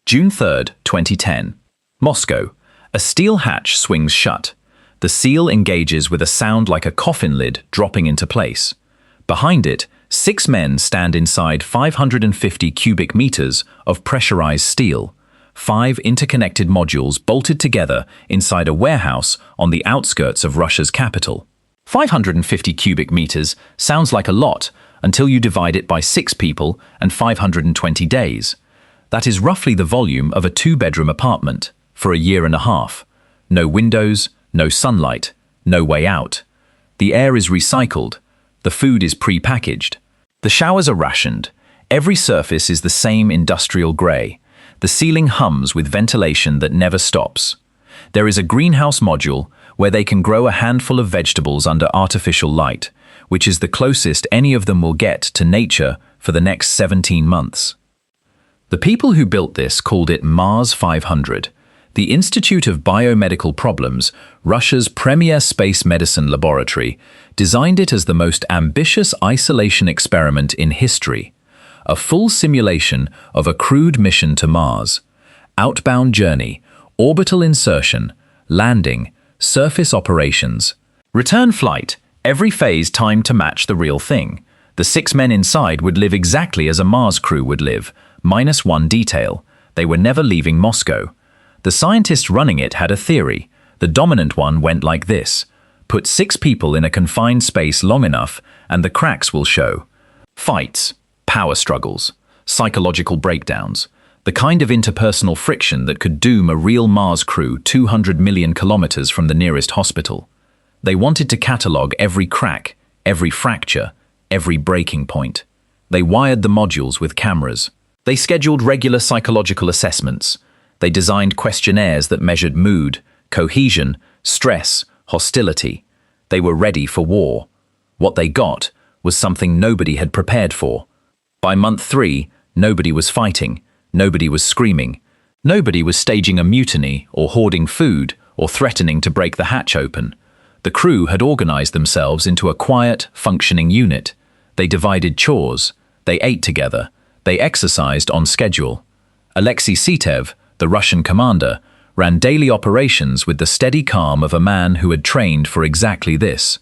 June 3, 2010. Moscow. A steel hatch swings shut. The seal engages with a sound like a coffin lid dropping into place. Behind it, 6 men stand inside 550 cubic meters of pressurized steel, 5 interconnected modules bolted together inside a warehouse on the outskirts of Russia's capital. 550 cubic meters sounds like a lot until you divide it by 6 people and 520 days. That is roughly the volume of a 2-bedroom apartment for a year and a half. No windows, no sunlight, no way out. The air is recycled. The food is pre-packaged. The showers are rationed. Every surface is the same industrial grey. The ceiling hums with ventilation that never stops. There is a greenhouse module where they can grow a handful of vegetables under artificial light, which is the closest any of them will get to nature for the next 17 months. The people who built this called it Mars-500. The Institute of Biomedical Problems, Russia's premier space medicine laboratory, designed it as the most ambitious isolation experiment in history. A full simulation of a crewed mission to Mars. Outbound journey, orbital insertion, landing, surface operations. Return flight, every phase timed to match the real thing. The 6 men inside would live exactly as a Mars crew would live, minus one detail. They were never leaving Moscow. The scientists running it had a theory. The dominant one went like this. Put 6 people in a confined space long enough and the cracks will show. Fights, power struggles, psychological breakdowns, the kind of interpersonal friction that could doom a real Mars crew 200 million kilometers from the nearest hospital. They wanted to catalogue every crack, every fracture, every breaking point. They wired the modules with cameras. They scheduled regular psychological assessments. They designed questionnaires that measured mood, cohesion, stress, hostility. They were ready for war. What they got was something nobody had prepared for. By month 3, nobody was fighting, nobody was screaming, nobody was staging a mutiny or hoarding food or threatening to break the hatch open. The crew had organized themselves into a quiet, functioning unit. They divided chores, they ate together, they exercised on schedule. Alexei Sitev, the Russian commander, ran daily operations with the steady calm of a man who had trained for exactly this.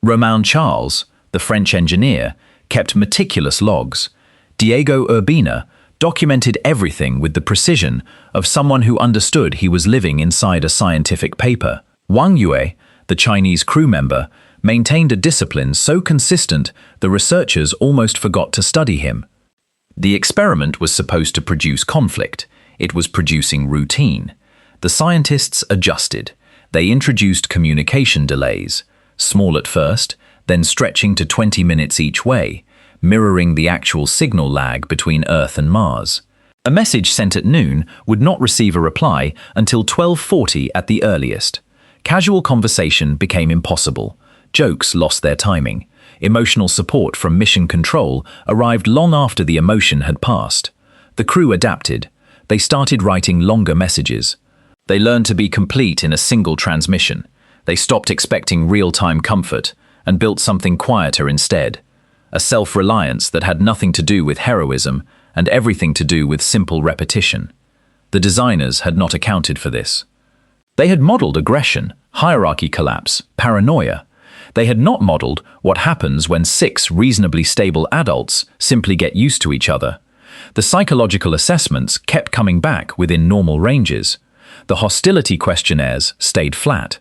Romain Charles, the French engineer, kept meticulous logs. Diego Urbina documented everything with the precision of someone who understood he was living inside a scientific paper. Wang Yue, the Chinese crew member, maintained a discipline so consistent the researchers almost forgot to study him. The experiment was supposed to produce conflict. It was producing routine. The scientists adjusted. They introduced communication delays, small at first, then stretching to 20 minutes each way, mirroring the actual signal lag between Earth and Mars. A message sent at noon would not receive a reply until 12:40 at the earliest. Casual conversation became impossible. Jokes lost their timing. Emotional support from mission control arrived long after the emotion had passed. The crew adapted. They started writing longer messages. They learned to be complete in a single transmission. They stopped expecting real-time comfort and built something quieter instead. A self-reliance that had nothing to do with heroism and everything to do with simple repetition. The designers had not accounted for this. They had modeled aggression, hierarchy collapse, paranoia. They had not modeled what happens when 6 reasonably stable adults simply get used to each other. The psychological assessments kept coming back within normal ranges. The hostility questionnaires stayed flat.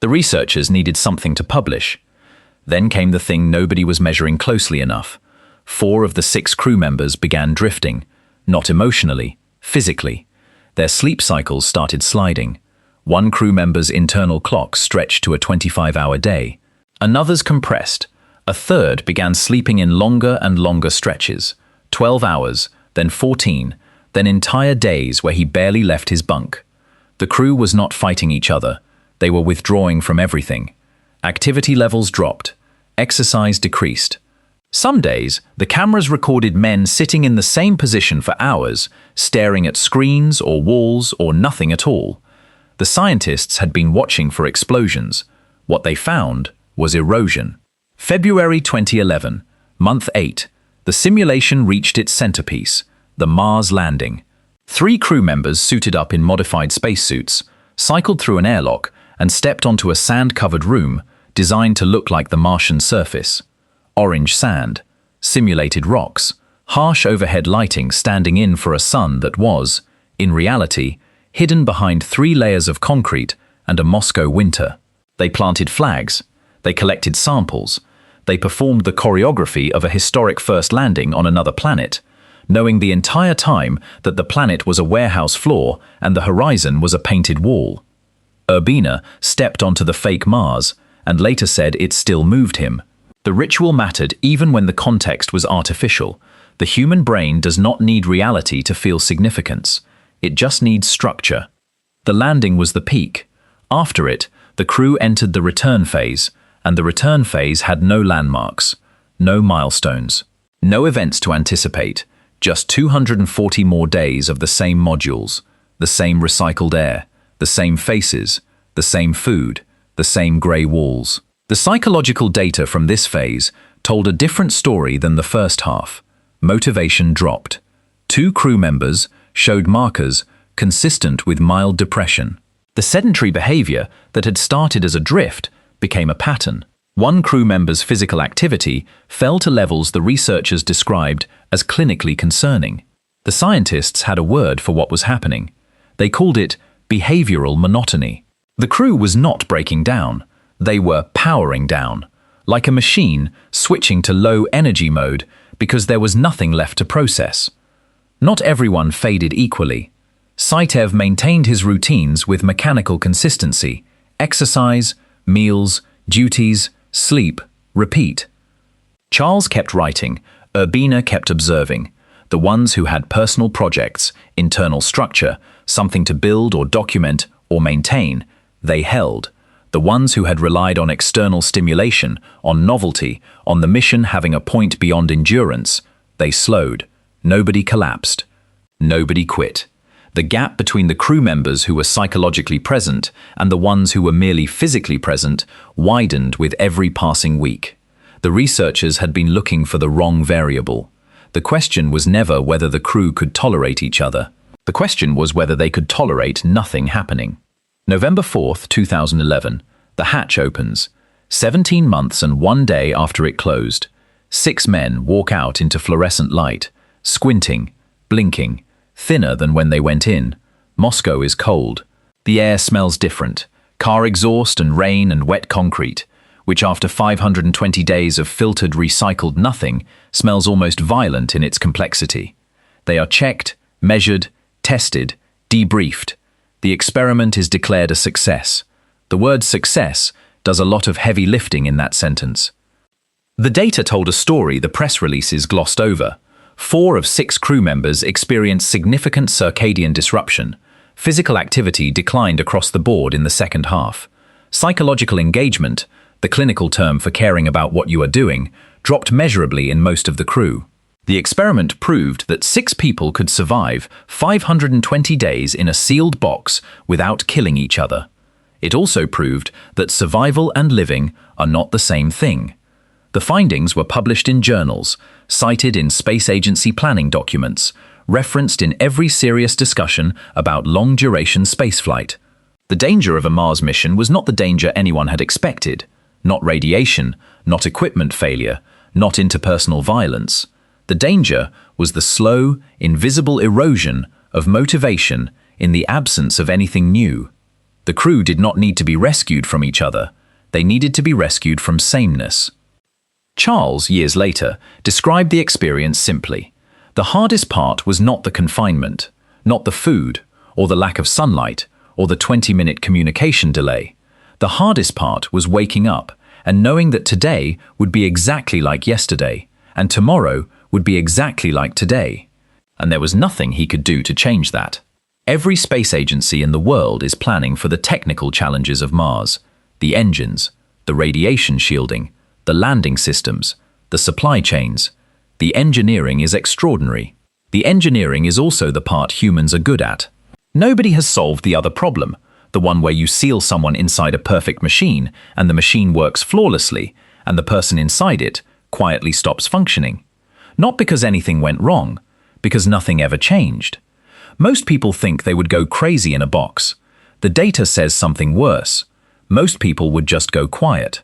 The researchers needed something to publish. Then came the thing nobody was measuring closely enough. 4 of the 6 crew members began drifting, not emotionally, physically. Their sleep cycles started sliding. One crew member's internal clock stretched to a 25-hour day. Another's compressed. A third began sleeping in longer and longer stretches. 12 hours, then 14, then entire days where he barely left his bunk. The crew was not fighting each other. They were withdrawing from everything. Activity levels dropped. Exercise decreased. Some days, the cameras recorded men sitting in the same position for hours, staring at screens or walls or nothing at all. The scientists had been watching for explosions. What they found was erosion. February 2011, month 8. The simulation reached its centerpiece, the Mars landing. 3 crew members suited up in modified spacesuits cycled through an airlock and stepped onto a sand-covered room designed to look like the Martian surface. Orange sand, simulated rocks, harsh overhead lighting standing in for a sun that was, in reality, hidden behind 3 layers of concrete and a Moscow winter. They planted flags, they collected samples, they performed the choreography of a historic first landing on another planet, knowing the entire time that the planet was a warehouse floor and the horizon was a painted wall. Urbina stepped onto the fake Mars and later said it still moved him. The ritual mattered even when the context was artificial. The human brain does not need reality to feel significance. It just needs structure. The landing was the peak. After it, the crew entered the return phase, and the return phase had no landmarks, no milestones, no events to anticipate, just 240 more days of the same modules, the same recycled air, the same faces, the same food, the same grey walls. The psychological data from this phase told a different story than the first half. Motivation dropped. 2 crew members showed markers consistent with mild depression. The sedentary behavior that had started as a drift became a pattern. 1 crew member's physical activity fell to levels the researchers described as clinically concerning. The scientists had a word for what was happening. They called it behavioral monotony. The crew was not breaking down. They were powering down, like a machine switching to low energy mode because there was nothing left to process. Not everyone faded equally. Saitev maintained his routines with mechanical consistency: exercise, meals, duties, sleep, repeat. Charles kept writing, Urbina kept observing. The ones who had personal projects, internal structure, something to build or document or maintain, they held. The ones who had relied on external stimulation, on novelty, on the mission having a point beyond endurance, they slowed. Nobody collapsed. Nobody quit. The gap between the crew members who were psychologically present and the ones who were merely physically present widened with every passing week. The researchers had been looking for the wrong variable. The question was never whether the crew could tolerate each other. The question was whether they could tolerate nothing happening. November 4th, 2011, the hatch opens. 17 months and 1 day after it closed, 6 men walk out into fluorescent light, squinting, blinking, thinner than when they went in. Moscow is cold. The air smells different. Car exhaust and rain and wet concrete, which after 520 days of filtered, recycled nothing, smells almost violent in its complexity. They are checked, measured, tested, debriefed. The experiment is declared a success. The word success does a lot of heavy lifting in that sentence. The data told a story the press releases glossed over. 4 of 6 crew members experienced significant circadian disruption. Physical activity declined across the board in the second half. Psychological engagement, the clinical term for caring about what you are doing, dropped measurably in most of the crew. The experiment proved that 6 people could survive 520 days in a sealed box without killing each other. It also proved that survival and living are not the same thing. The findings were published in journals, cited in space agency planning documents, referenced in every serious discussion about long-duration spaceflight. The danger of a Mars mission was not the danger anyone had expected. Not radiation, not equipment failure, not interpersonal violence. The danger was the slow, invisible erosion of motivation in the absence of anything new. The crew did not need to be rescued from each other. They needed to be rescued from sameness. Charles, years later, described the experience simply. The hardest part was not the confinement, not the food, or the lack of sunlight, or the 20-minute communication delay. The hardest part was waking up and knowing that today would be exactly like yesterday, and tomorrow would be exactly like today. And there was nothing he could do to change that. Every space agency in the world is planning for the technical challenges of Mars: the engines, the radiation shielding, the landing systems, the supply chains. The engineering is extraordinary. The engineering is also the part humans are good at. Nobody has solved the other problem, the one where you seal someone inside a perfect machine and the machine works flawlessly and the person inside it quietly stops functioning. Not because anything went wrong, because nothing ever changed. Most people think they would go crazy in a box. The data says something worse. Most people would just go quiet.